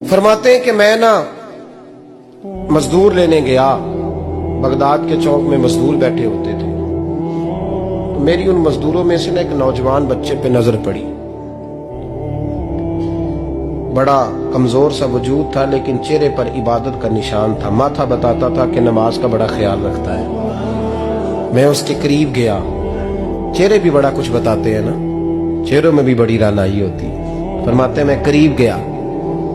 फरमाते हैं कि मैं ना मजदूर लेने गया, बगदाद के चौक में मजदूर बैठे होते थे, तो मेरी उन मजदूरों में से ना एक नौजवान बच्चे पे नजर पड़ी। बड़ा कमजोर सा वजूद था, लेकिन चेहरे पर इबादत का निशान था। माथा बताता था कि नमाज का बड़ा ख्याल रखता है। मैं उसके करीब गया। चेहरे भी बड़ा कुछ बताते हैं ना, चेहरों में भी बड़ी रानाई होती है। फरमाते मैं करीब गया,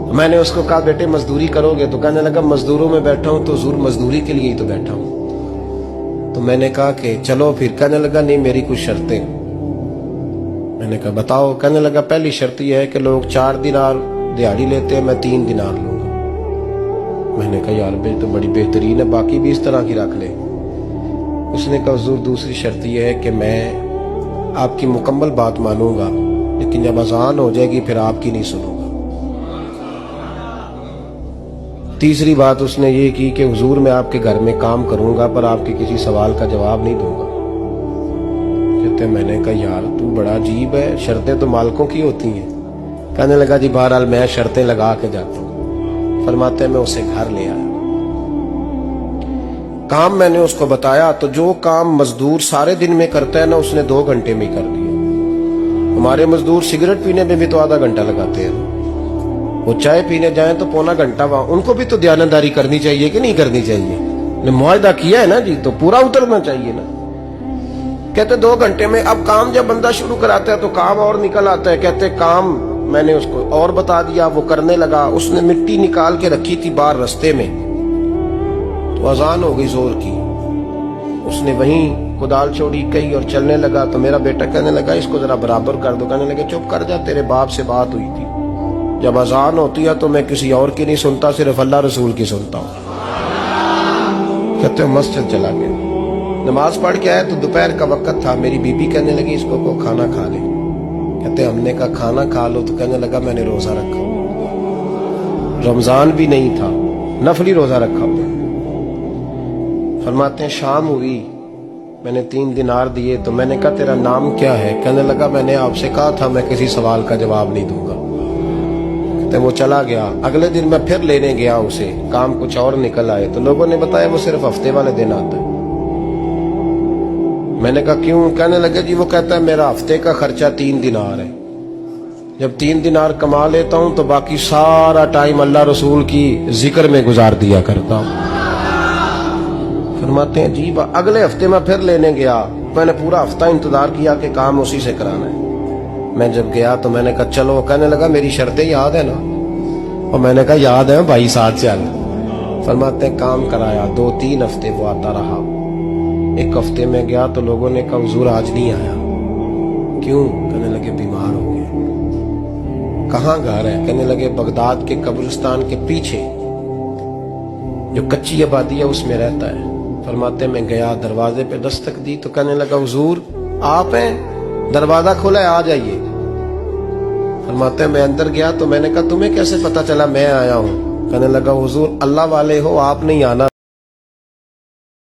मैंने उसको कहा बेटे मजदूरी करोगे? तो कहने लगा मजदूरों में बैठा हूं तो जरूर मजदूरी के लिए ही तो बैठा हूं। तो मैंने कहा कि चलो फिर। कहने लगा नहीं, मेरी कुछ शर्तें। मैंने कहा बताओ? कहने लगा पहली शर्त यह है कि लोग 4 दिनार दिहाड़ी लेते हैं, मैं 3 दिनार लूंगा। मैंने कहा यार भाई तो बड़ी बेहतरीन है, बाकी भी इस तरह की रख ले। उसने कहा हुजूर दूसरी शर्त यह है कि मैं आपकी मुकम्मल बात मानूंगा, लेकिन जब अजान हो जाएगी फिर आपकी नहीं सुनूंगा। तीसरी बात उसने ये की कि हुजूर मैं आपके घर में काम करूंगा पर आपके किसी सवाल का जवाब नहीं दूंगा। कहते मैंने कहा यार तू बड़ा अजीब है, शर्तें तो मालिकों की होती हैं। कहने लगा जी बहरहाल मैं शर्तें लगा के जाता हूं। फरमाते मैं उसे घर ले आया, काम मैंने उसको बताया, तो जो काम मजदूर सारे दिन में करता है ना उसने 2 घंटे में कर दिया। हमारे मजदूर सिगरेट पीने में भी तो आधा घंटा लगाते हैं, वो चाय पीने जाए तो पौना घंटा वहां। उनको भी तो दयानतदारी करनी चाहिए कि नहीं करनी चाहिए? ने मुआहदा किया है ना जी, तो पूरा उतरना चाहिए ना। कहते 2 घंटे में। अब काम जब बंदा शुरू कराता है तो काम और निकल आता है। कहते काम मैंने उसको और बता दिया, वो करने लगा। उसने मिट्टी निकाल के रखी थी बाहर रास्ते में, तो अजान हो गई जोर की। उसने वहीं कुदाल छोड़ी कही और चलने लगा। तो मेरा बेटा कहने लगा इसको जरा बराबर कर दो। कहने लगे चुप कर जा, तेरे बाप से बात हुई थी, जब अजान होती है तो मैं किसी और की नहीं सुनता, सिर्फ अल्लाह रसूल की सुनता हूँ। कहते हो मस्जिद चला गया, नमाज पढ़ के आया तो दोपहर का वक्त था। मेरी बीबी कहने लगी इसको को खाना खा ले। कहते हमने कहा खाना खा लो, तो कहने लगा मैंने रोजा रखा, रमजान भी नहीं था, नफली रोजा रखा हुआ। फरमाते हैं शाम हुई, मैंने 3 दिनार दिए। तो मैंने कहा तेरा नाम क्या है? कहने लगा मैंने आपसे कहा था मैं किसी सवाल का जवाब नहीं दूंगा। तो वो चला गया। अगले दिन मैं फिर लेने गया उसे, काम कुछ और निकल आए। तो लोगों ने बताया वो सिर्फ हफ्ते वाले दिन आता है। मैंने कहा क्यों? कहने लगे जी वो कहता है मेरा हफ्ते का खर्चा 3 दिनार है, जब 3 दिनार कमा लेता हूं तो बाकी सारा टाइम अल्लाह रसूल की जिक्र में गुजार दिया करता हूं। फरमाते हैं जी अगले हफ्ते मैं फिर लेने गया। मैंने पूरा हफ्ता इंतजार किया कि काम उसी से कराना है। मैं जब गया तो मैंने कहा चलो। कहने लगा मेरी शर्तें याद है ना? और मैंने कहा याद है भाई, साथ चल। फरमाते काम कराया। 2-3 हफ्ते वो आता रहा। 1 हफ्ते में गया तो लोगों ने कहा हुजूर आज नहीं आया। क्यों? कहने लगे बीमार हो गए। कहाँ घर है? कहने लगे बगदाद के कब्रिस्तान के पीछे जो कच्ची आबादी है उसमें रहता है। फरमाते मैं गया, दरवाजे पे दस्तक दी तो कहने लगा हुजूर आप हैं? दरवाजा खोला है, आ जाइए। फरमाते मैं अंदर गया तो मैंने कहा तुम्हें कैसे पता चला मैं आया हूं? कहने लगा हुजूर अल्लाह वाले हो, आप नहीं आना।